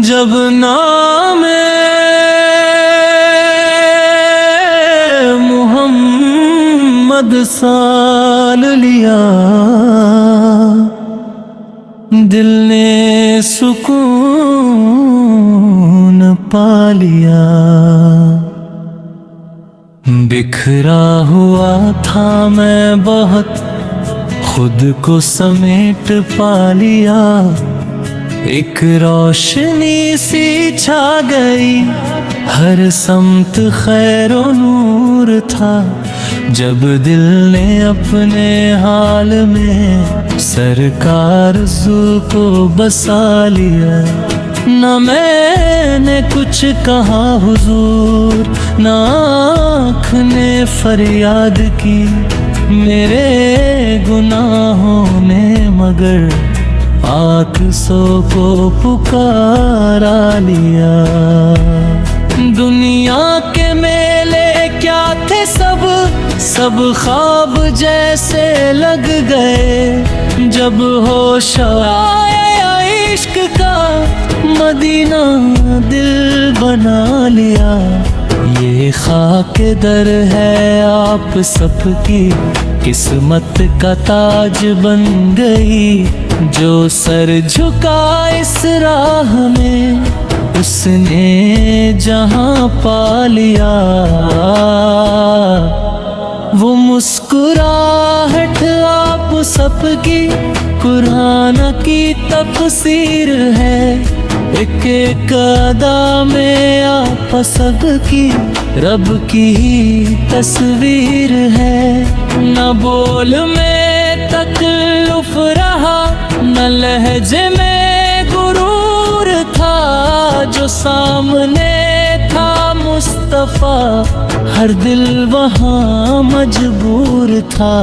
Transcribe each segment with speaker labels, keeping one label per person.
Speaker 1: جب نام محمد سال لیا، دل نے سکون پا لیا۔ بکھرا ہوا تھا میں بہت، خود کو سمیٹ پا لیا۔ ایک روشنی سی چھا گئی، ہر سمت خیر و نور تھا۔ جب دل نے اپنے حال میں سرکار آرزو کو بسا لیا۔ نہ میں نے کچھ کہا حضور، نہ آنکھ نے فریاد کی میرے گناہوں نے، مگر آنکھوں کو پکارا لیا۔ دنیا کے میلے کیا تھے سب خواب جیسے لگ گئے، جب ہوش آیا عشق کا مدینہ دل بنا لیا۔ یہ خاک در ہے آپ سب کی، قسمت کا تاج بن گئی۔ جو سر جھکا اس راہ میں، اس نے جہاں پا لیا۔ وہ مسکراہٹ آپ سب کی قرآن کی تفسیر ہے، ایک ایک ادا میں آپ سب کی رب کی ہی تصویر ہے۔ نہ بول میں تکلف رہا، نہ لہجے میں غرور تھا، جو سامنے تھا مصطفیٰ ہر دل وہاں مجبور تھا۔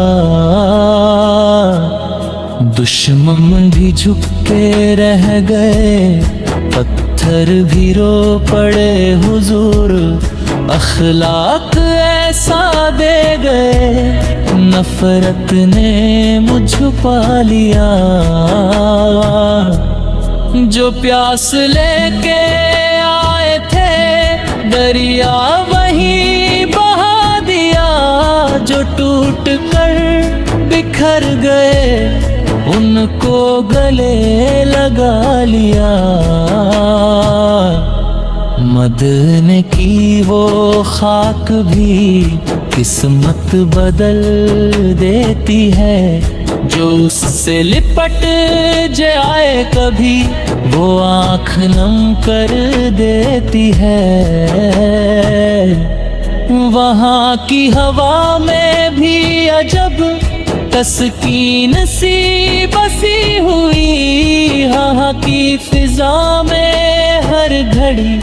Speaker 1: دشمن بھی جھک کے رہ گئے، پتھر بھی رو پڑے حضور، اخلاق ایسا دے گئے نفرت نے مجھ پا لیا۔ جو پیاس لے کے آئے تھے دریا وہیں بہا دیا، جو ٹوٹ کر بکھر گئے ان کو گلے لگا لیا۔ مدینے کی وہ خاک بھی قسمت بدل دیتی ہے، جو اس سے لپٹ جائے کبھی وہ آنکھ نم کر دیتی ہے۔ وہاں کی ہوا میں بھی عجب تسکین سی بسی ہوئی، ہاں کی فضا میں ہر گھڑی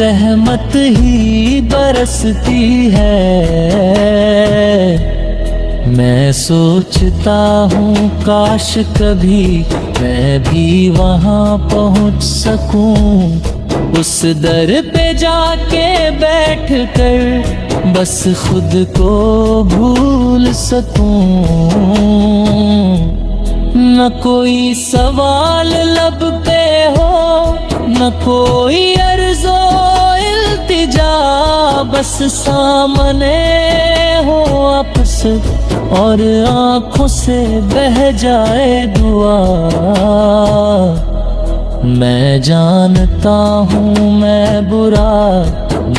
Speaker 1: رحمت ہی برستی ہے۔ میں سوچتا ہوں کاش کبھی میں بھی وہاں پہنچ سکوں، اس در پہ جا کے بیٹھ کر بس خود کو بھول سکوں۔ نہ کوئی سوال لب پہ ہو، نہ کوئی عرض و التجا، بس سامنے ہو آپس اور آنکھوں سے بہہ جائے دعا۔ میں جانتا ہوں میں برا،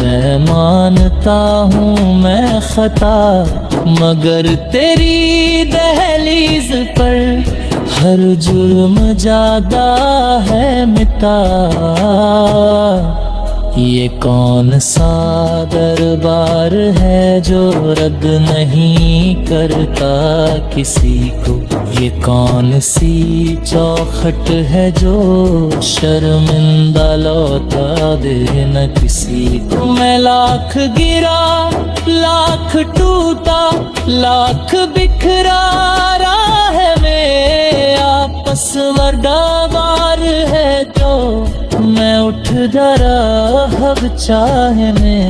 Speaker 1: میں مانتا ہوں میں خطا، مگر تیری دہلیز پر ہر جرم زیادہ ہے مٹا۔ یہ کون سا دربار ہے جو رد نہیں کرتا کسی کو، یہ کون سی چوکھٹ ہے جو شرمندہ لوٹا دے نہ کسی کو۔ میں لاکھ گرا لاکھ ٹوٹا لاکھ بکھرا راہ میں، آپس وردار ہے جو میں اٹھ ڈرا اب چاہے میں۔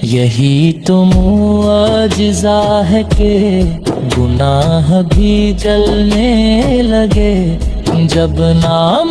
Speaker 1: یہی تو معجزہ ہے کہ گناہ بھی جلنے لگے، جب نام